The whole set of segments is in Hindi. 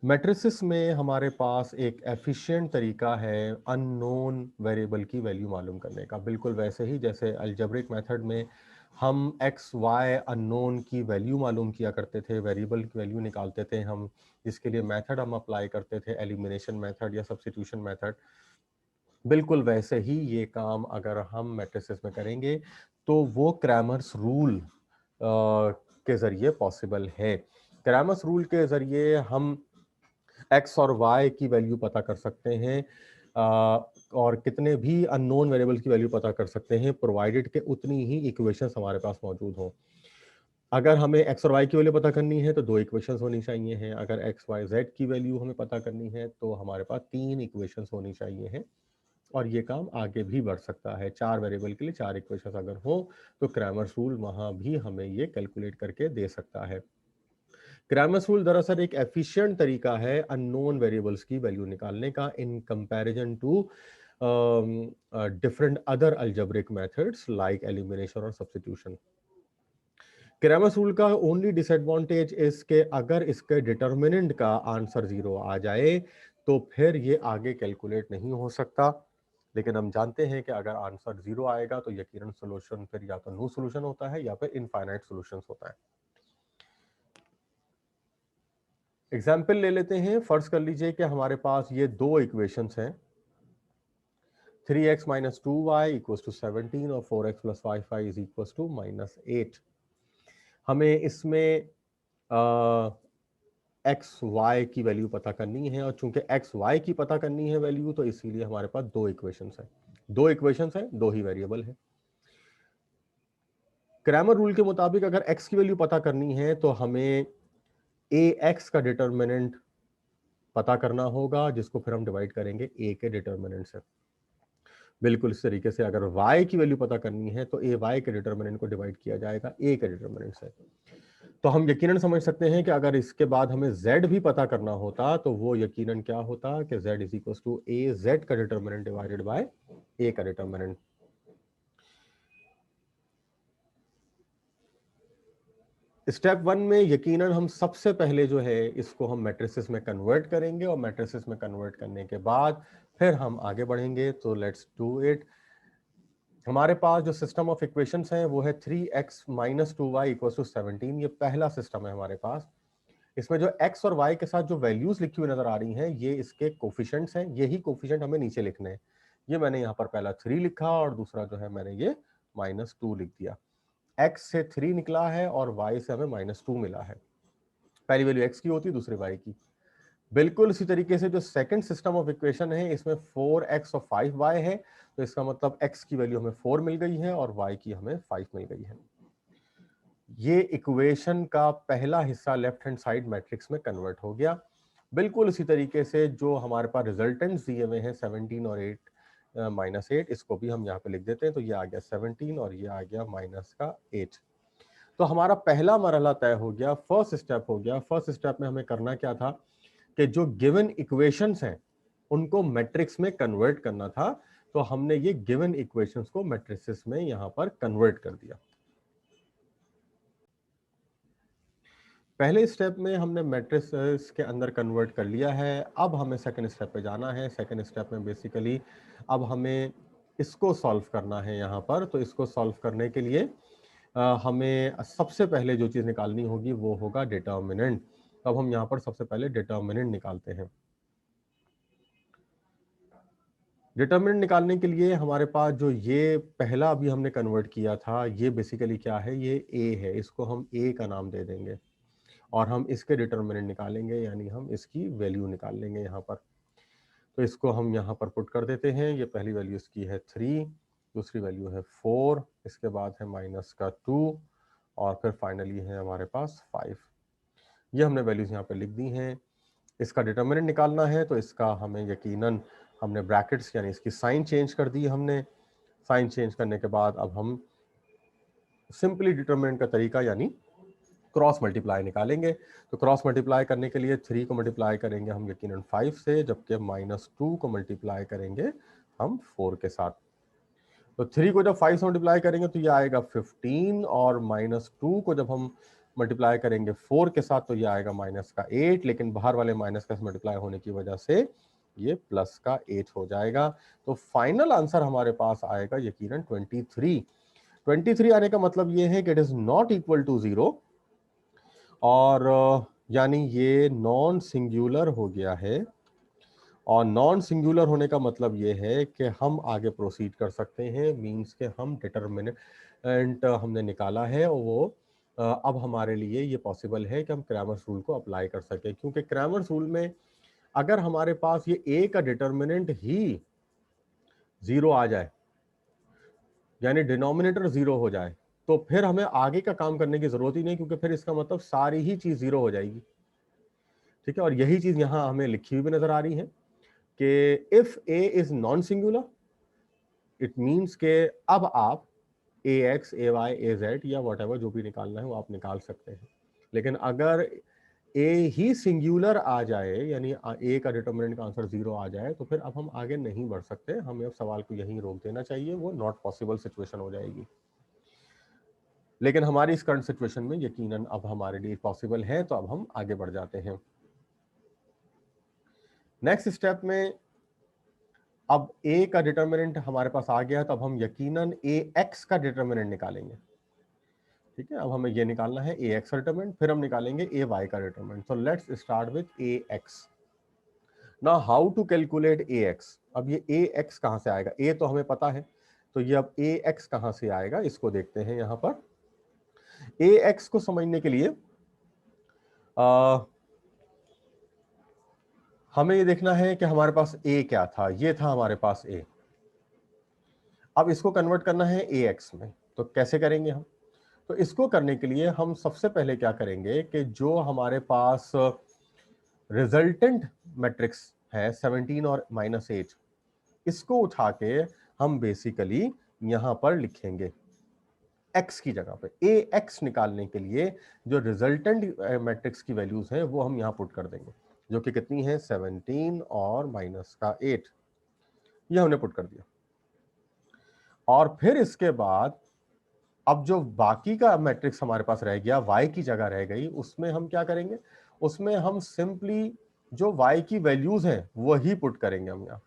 मैट्रिसेस में हमारे पास एक एफिशिएंट तरीका है अननोन वेरिएबल की वैल्यू मालूम करने का। बिल्कुल वैसे ही जैसे अलजेब्रिक मेथड में हम एक्स वाई अननोन की वैल्यू मालूम किया करते थे, वेरिएबल की वैल्यू निकालते थे हम, जिसके लिए मेथड हम अप्लाई करते थे एलिमिनेशन मेथड या सब्स्टिट्यूशन मेथड। बिल्कुल वैसे ही ये काम अगर हम मैट्रिसेस में करेंगे तो वो क्रैमर्स रूल के जरिए पॉसिबल है। क्रैमर्स रूल के जरिए हम एक्स और वाई की वैल्यू पता कर सकते हैं, और कितने भी अननोन वेरिएबल की वैल्यू पता कर सकते हैं, प्रोवाइडेड के उतनी ही इक्वेशंस हमारे पास मौजूद हों। अगर हमें एक्स और वाई की वैल्यू पता करनी है तो दो इक्वेशंस होनी चाहिए हैं। अगर एक्स वाई जेड की वैल्यू हमें पता करनी है तो हमारे पास तीन इक्वेशंस होनी चाहिए हैं। और ये काम आगे भी बढ़ सकता है। चार वेरिएबल के लिए चार इक्वेशंस अगर हो तो क्रैमर्स रूल वहां भी हमें ये कैलकुलेट करके दे सकता है। क्रैमर्स रूल दरअसल एक एफिशिएंट तरीका है अननोन वेरिएबल्स की वैल्यू निकालने का in comparison to different other algebraic methods like elimination और सब्स्टिट्यूशन। क्रैमर्स रूल का ओनली डिसएडवांटेज इस के अगर इसके डिटर्मिनेंट का आंसर जीरो आ जाए तो फिर ये आगे कैलकुलेट नहीं हो सकता। लेकिन हम जानते हैं कि अगर आंसर जीरो आएगा तो यकीनन सॉल्यूशन फिर या तो नो सॉल्यूशन होता है या फिर इनफाइनाइट सॉल्यूशंस होता है। एग्जाम्पल ले लेते हैं। फर्ज कर लीजिए कि हमारे पास ये दो इक्वेशंस हैं, 3x minus two y equals to 17 और 4x plus 5y is equals to minus 8। हमें इसमें एक्स वाई की वैल्यू पता करनी है, और चूंकि एक्स वाई की पता करनी है वैल्यू तो इसीलिए हमारे पास दो इक्वेशंस हैं। दो इक्वेशंस हैं, दो ही वेरिएबल है। क्रैमर रूल के मुताबिक अगर एक्स की वैल्यू पता करनी है तो हमें ए एक्स का डिटर्मिनेंट पता करना होगा, जिसको फिर हम डिवाइड करेंगे ए के डिटर्मिनेंट से। बिल्कुल इस तरीके से अगर y की वैल्यू पता करनी है तो ए वाई के डिटर्मिनेंट को डिवाइड किया जाएगा ए के डिटर्मिनेंट से। तो हम यकीनन समझ सकते हैं कि अगर इसके बाद हमें z भी पता करना होता तो वो यकीनन क्या होता कि z is equal to A Z का डिटर्मिनेंट डिवाइडेड बाय ए का डिटर्मिनेंट। स्टेप वन में यकीनन हम सबसे पहले जो है इसको हम मैट्रिसेस में कन्वर्ट करेंगे, और मैट्रिसेस में कन्वर्ट करने के बाद फिर हम आगे बढ़ेंगे। तो लेट्स डू इट। हमारे पास जो सिस्टम ऑफ इक्वेशंस हैं वो है 3x minus two y equal to 17। ये पहला सिस्टम है हमारे पास। इसमें जो x और y के साथ जो वैल्यूज लिखी हुई नजर आ रही हैं ये इसके कोफिशिएंट्स हैं। यही कोफिशिएंट हमें नीचे लिखने हैं। ये मैंने यहाँ पर पहला 3 लिखा और दूसरा जो है मैंने ये -2 लिख दिया। x से 3 निकला है और y से हमें -2 मिला है। पहली वैल्यू x की होती है, दूसरी y की। बिल्कुल इसी तरीके से जो सेकंड सिस्टम ऑफ इक्वेशन है इसमें 4x और 5y है, तो इसका मतलब x की वैल्यू हमें 4 मिल गई है और y की हमें 5 मिल गई है। ये इक्वेशन का पहला हिस्सा लेफ्ट हैंड साइड मैट्रिक्स में कन्वर्ट हो गया। बिल्कुल इसी तरीके से जो हमारे पास रिजल्टेंट्स दिए हुए हैं 17 और 8 -8, इसको भी हम यहाँ पे लिख देते हैं। तो ये आ गया 17 और ये आ गया माइनस का 8। तो हमारा पहला मरहला तय हो गया, फर्स्ट स्टेप हो गया। फर्स्ट स्टेप में हमें करना क्या था कि जो गिवन इक्वेशंस हैं उनको मैट्रिक्स में कन्वर्ट करना था। तो हमने ये गिवन इक्वेशंस को मैट्रिसेस में यहां पर कन्वर्ट कर दिया। पहले स्टेप में हमने मैट्रिसेस के अंदर कन्वर्ट कर लिया है। अब हमें सेकंड स्टेप पे जाना है। सेकंड स्टेप में बेसिकली अब हमें इसको सॉल्व करना है यहाँ पर। तो इसको सॉल्व करने के लिए हमें सबसे पहले जो चीज़ निकालनी होगी वो होगा डिटर्मिनेंट। अब हम यहाँ पर सबसे पहले डिटर्मिनेंट निकालते हैं। डिटर्मिनेंट निकालने के लिए हमारे पास जो ये पहला अभी हमने कन्वर्ट किया था ये बेसिकली क्या है, ये a है। इसको हम a का नाम दे देंगे और हम इसके डिटर्मिनेंट निकालेंगे, यानी हम इसकी वैल्यू निकाल लेंगे यहाँ पर। तो इसको हम यहाँ पर पुट कर देते हैं। ये पहली वैल्यू इसकी है 3, दूसरी वैल्यू है 4, इसके बाद है माइनस का 2 और फिर फाइनली है हमारे पास 5। ये हमने वैल्यूज यहाँ पे लिख दी हैं। इसका डिटर्मिनेंट निकालना है तो इसका हमें यकीनन हमने ब्रैकेट्स यानी इसकी साइन चेंज कर दी हमने। साइन चेंज करने के बाद अब हम सिंपली डिटर्मिनेंट का तरीका यानी क्रॉस मल्टीप्लाई निकालेंगे। तो क्रॉस मल्टीप्लाई करने के लिए 3 को मल्टीप्लाई करेंगे हम यकीनन 5 से, जबकि -2 को मल्टीप्लाई करेंगे हम 4 के साथ। तो 3 को जब 5 से मल्टीप्लाई करेंगे तो ये आएगा 15 और -2 को जब हम मल्टीप्लाई करेंगे 4 के साथ तो ये आएगा माइनस का 8, लेकिन बाहर वाले माइनस का मल्टीप्लाई होने की वजह से ये प्लस का 8 हो जाएगा। तो फाइनल आंसर हमारे पास आएगा यकीनन 23। 23 आने का मतलब ये है कि it is not equal to 0, और यानी ये नॉन सिंगुलर हो गया है। और नॉन सिंगुलर होने का मतलब ये है कि हम आगे प्रोसीड कर सकते हैं, मींस के हम डिटरमिनेंट हमने निकाला है, और वो अब हमारे लिए ये पॉसिबल है कि हम क्रैमर्स रूल को अप्लाई कर सकें, क्योंकि क्रैमर्स रूल में अगर हमारे पास ये ए का डिटरमिनेंट ही 0 आ जाए, यानी डिनोमिनेटर 0 हो जाए, तो फिर हमें आगे का काम करने की जरूरत ही नहीं, क्योंकि फिर इसका मतलब सारी ही चीज 0 हो जाएगी। ठीक है, और यही चीज यहां हमें लिखी हुई भी नजर आ रही है कि if A is non singular, it means के अब आप ए एक्स, ए वाई, ए जेड या वट एवर जो भी निकालना है वो आप निकाल सकते हैं। लेकिन अगर ए ही सिंगुलर आ जाए, यानी ए का डिटरमिनेंट का आंसर 0 आ जाए, तो फिर अब हम आगे नहीं बढ़ सकते, हमें अब सवाल को यहीं रोक देना चाहिए, वो नॉट पॉसिबल सिचुएशन हो जाएगी। लेकिन हमारी इस करंट सिचुएशन में यकीनन अब हमारे लिए पॉसिबल है, तो अब हम आगे बढ़ जाते हैं। नेक्स्ट स्टेप में अब ए का डिटरमिनेंट हमारे पास आ गया, तो अब हम यकीनन ए एक्स का डिटरमिनेंट निकालेंगे। ठीक है, अब हमें ये निकालना है ए एक्स का डिटरमिनेंट, फिर हम निकालेंगे ए वाई का determinant. So let's start with A X. Now how to calculate A X. अब ये ए एक्स कहां से आएगा, ए तो हमें पता है, तो ये अब ए एक्स कहां से आएगा इसको देखते हैं। यहां पर ए एक्स को समझने के लिए हमें ये देखना है कि हमारे पास ए क्या था। ये था हमारे पास ए, अब इसको कन्वर्ट करना है ए एक्स में, तो कैसे करेंगे हम? तो इसको करने के लिए हम सबसे पहले क्या करेंगे कि जो हमारे पास रिजल्टेंट मैट्रिक्स है 17 और -8, इसको उठा के हम बेसिकली यहां पर लिखेंगे x की जगह पे। ए एक्स निकालने के लिए जो रिजल्टेंट मैट्रिक्स की वैल्यूज हैं वो हम यहां पुट कर देंगे, जो कि कितनी है 17 और माइनस का 8, ये हमने पुट कर दिया। और फिर इसके बाद अब जो बाकी का मैट्रिक्स हमारे पास रह गया, y की जगह रह गई, उसमें हम क्या करेंगे, उसमें हम सिंपली जो y की वैल्यूज हैं वही पुट करेंगे हम यहाँ,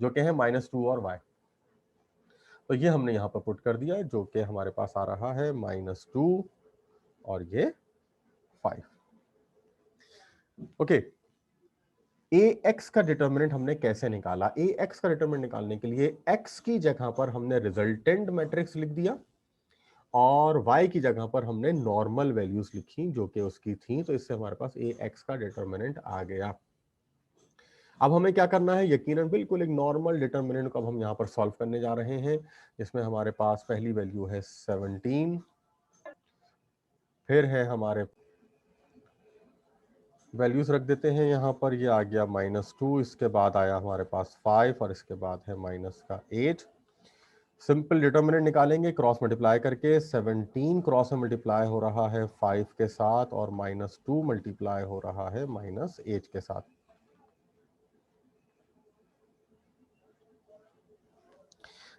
जो कि है -2 और y। तो ये हमने यहाँ पर पुट कर दिया, जो कि हमारे पास आ रहा है -2 और ये 5। ओके, ए एक्स का डिटर्मिनेंट हमने कैसे निकाला? ए एक्स का डिटर्मिनेंट निकालने के लिए x की जगह पर हमने रिजल्टेंट मैट्रिक्स लिख दिया, और y की जगह पर हमने नॉर्मल वैल्यूज लिखी जो कि उसकी थी, तो इससे हमारे पास ए एक्स का डिटर्मिनेंट आ गया। अब हमें क्या करना है, यकीनन बिल्कुल एक नॉर्मल डिटर्मिनेंट को अब हम यहाँ पर सॉल्व करने जा रहे हैं, जिसमें हमारे पास पहली वैल्यू है 17, फिर है हमारे वैल्यूज रख देते हैं यहाँ पर, ये आ गया -2, इसके बाद आया हमारे पास 5 और इसके बाद है माइनस का 8। सिंपल डिटर्मिनेंट निकालेंगे क्रॉस मल्टीप्लाई करके। 17 क्रॉस में मल्टीप्लाई हो रहा है 5 के साथ, और -2 मल्टीप्लाई हो रहा है -8 के साथ।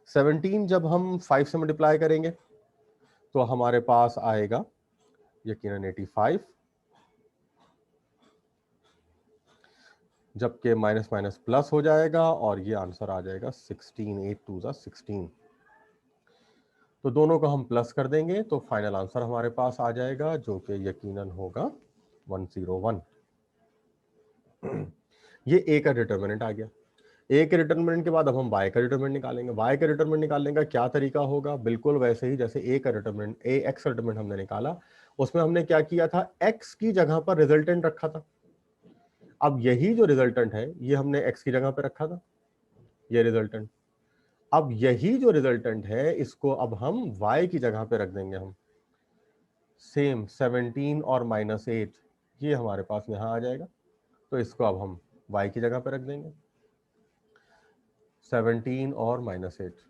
सेवनटीन जब हम 5 से मल्टीप्लाई करेंगे तो हमारे पास आएगा यकीनन 85, जबकि माइनस माइनस प्लस हो जाएगा और ये आंसर आ जाएगा 16, 8 2 16। तो दोनों को हम प्लस कर देंगे तो फाइनल आंसर हमारे पास आ जाएगा, जो कि यकीनन होगा 101। ये ए का डिटर्मिनेंट आ गया। ए के डिटर्मिनेंट के बाद अब हम y का डिटर्मिनेंट निकालेंगे। y का डिटर्मिनेंट निकालने का क्या तरीका होगा? बिल्कुल वैसे ही जैसे ए का डिटर्मिनेंट, ए एक्स का डिटर्मिनेंट हमने निकाला, उसमें हमने क्या किया था, x की जगह पर रिजल्टेंट रखा था। अब यही जो रिजल्टेंट है ये हमने x की जगह पर रखा था, ये रिजल्टेंट। अब यही जो रिजल्टेंट है इसको अब हम y की जगह पे रख देंगे हम। सेम 17 और -8 ये हमारे पास यहां आ जाएगा, तो इसको अब हम y की जगह पे रख देंगे 17 और -8।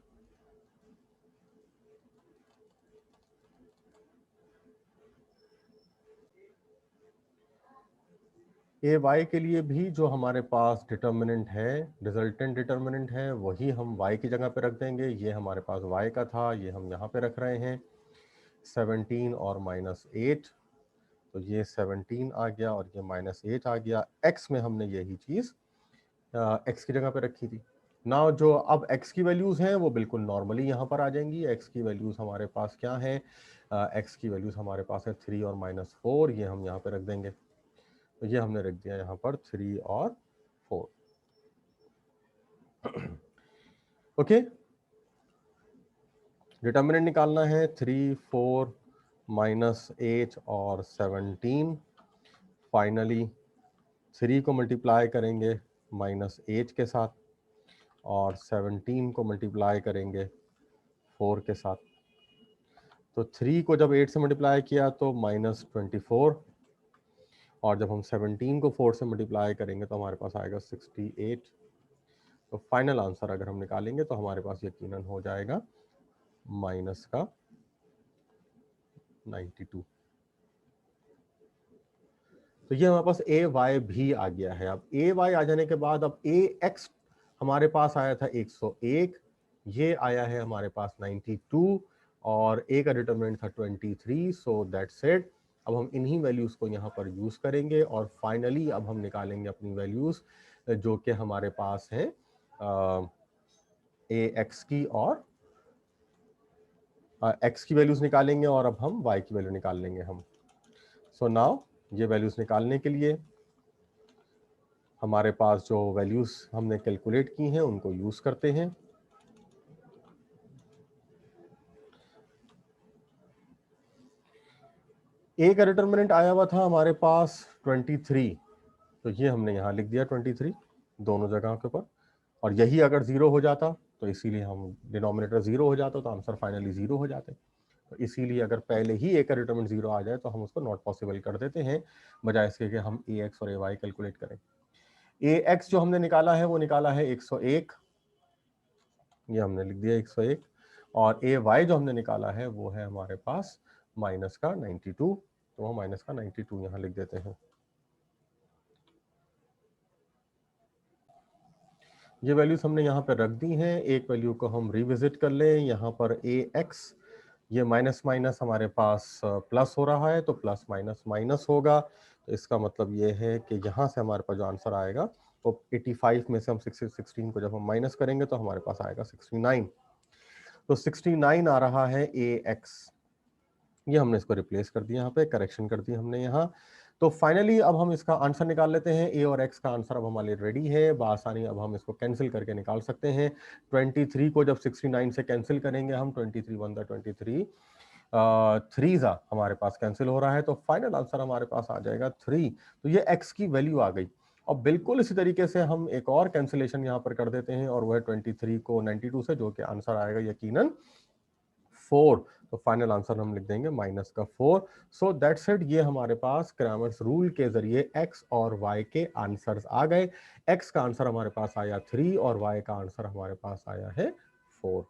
ए वाई के लिए भी जो हमारे पास डिटर्मिनेंट है, रिजल्टेंट डिटर्मिनेंट है, वही हम y की जगह पे रख देंगे। ये हमारे पास y का था, ये हम यहाँ पे रख रहे हैं 17 और -8। तो ये 17 आ गया और ये -8 आ गया। x में हमने यही चीज x की जगह पे रखी थी। नाउ जो अब x की वैल्यूज हैं वो बिल्कुल नॉर्मली यहाँ पर आ जाएंगी। x की वैल्यूज हमारे पास क्या है? x की वैल्यूज हमारे पास है 3 और -4, ये हम यहाँ पे रख देंगे। तो ये हमने रख दिया यहाँ पर 3 और 4। ओके, डिटर्मिनेंट निकालना है 3, 4, -8 और 17। फाइनली 3 को मल्टीप्लाई करेंगे -8 के साथ और 17 को मल्टीप्लाई करेंगे 4 के साथ। तो 3 को जब 8 से मल्टीप्लाई किया तो -24, और जब हम 17 को 4 से मल्टीप्लाई करेंगे तो हमारे पास आएगा 68। तो फाइनल आंसर अगर हम निकालेंगे तो हमारे पास यकीनन हो जाएगा माइनस का 92। तो ये हमारे पास ए वाई भी आ गया है। अब ए वाई आ जाने के बाद अब ए एक्स हमारे पास आया था 101, ये आया है हमारे पास 92 और ए का डिटरमिनेंट था 23। So that's it. अब हम इन्हीं वैल्यूज को यहाँ पर यूज करेंगे और फाइनली अब हम निकालेंगे अपनी वैल्यूज जो कि हमारे पास है ए एक्स की और एक्स की वैल्यूज निकालेंगे और अब हम वाई की वैल्यू निकाल लेंगे हम। सो नाउ ये वैल्यूज निकालने के लिए हमारे पास जो वैल्यूज हमने कैलकुलेट की हैं उनको यूज करते हैं। ए का डिटरमिनेंट आया हुआ था हमारे पास 23, तो ये हमने यहाँ लिख दिया 23 दोनों जगह के ऊपर। और यही अगर जीरो हो जाता तो इसीलिए हम डिनोमिनेटर जीरो हो जाता तो आंसर फाइनली जीरो हो जाते। तो इसीलिए अगर पहले ही ए का डिटरमिनेंट जीरो आ जाए तो हम उसको नॉट पॉसिबल कर देते हैं, बजाय इसके कि हम ए एक्स और ए वाई कैलकुलेट करें। ए एक्स जो हमने निकाला है वो निकाला है 101, ये हमने लिख दिया 101, और ए वाई जो हमने निकाला है वो है हमारे पास माइनस का 92, तो वो माइनस का 92 यहाँ लिख देते हैं। ये वैल्यूज हमने यहाँ पे रख दी हैं। एक वैल्यू को हम रिविजिट कर लें, यहाँ पर ए एक्स, ये माइनस माइनस हमारे पास प्लस हो रहा है तो प्लस माइनस माइनस होगा। तो इसका मतलब ये है कि यहाँ से हमारे पास जो आंसर आएगा वो 85 में से हम 16 को जब हम माइनस करेंगे तो हमारे पास आएगा 69। तो 69 आ रहा है ए एक्स। ये हमने इसको रिप्लेस कर दिया, यहाँ पे करेक्शन कर दी हमने यहाँ। तो फाइनली अब हम इसका आंसर निकाल लेते हैं। ए और एक्स का आंसर अब हमारे रेडी है, बआसानी अब हम इसको कैंसिल करके निकाल सकते हैं। 23 को जब 69 से कैंसिल करेंगे हम, 23 वन द 23 3 हमारे पास कैंसिल हो रहा है, तो फाइनल आंसर हमारे पास आ जाएगा 3। तो ये एक्स की वैल्यू आ गई। और बिल्कुल इसी तरीके से हम एक और कैंसिलेशन यहाँ पर कर देते हैं और वह 23 को 92 से, जो कि आंसर आएगा यकीनन 4। तो फाइनल आंसर हम लिख देंगे माइनस का 4। So that's it. ये हमारे पास क्रैमर्स रूल के जरिए एक्स और वाई के आंसर्स आ गए। एक्स का आंसर हमारे पास आया 3 और वाई का आंसर हमारे पास आया है 4।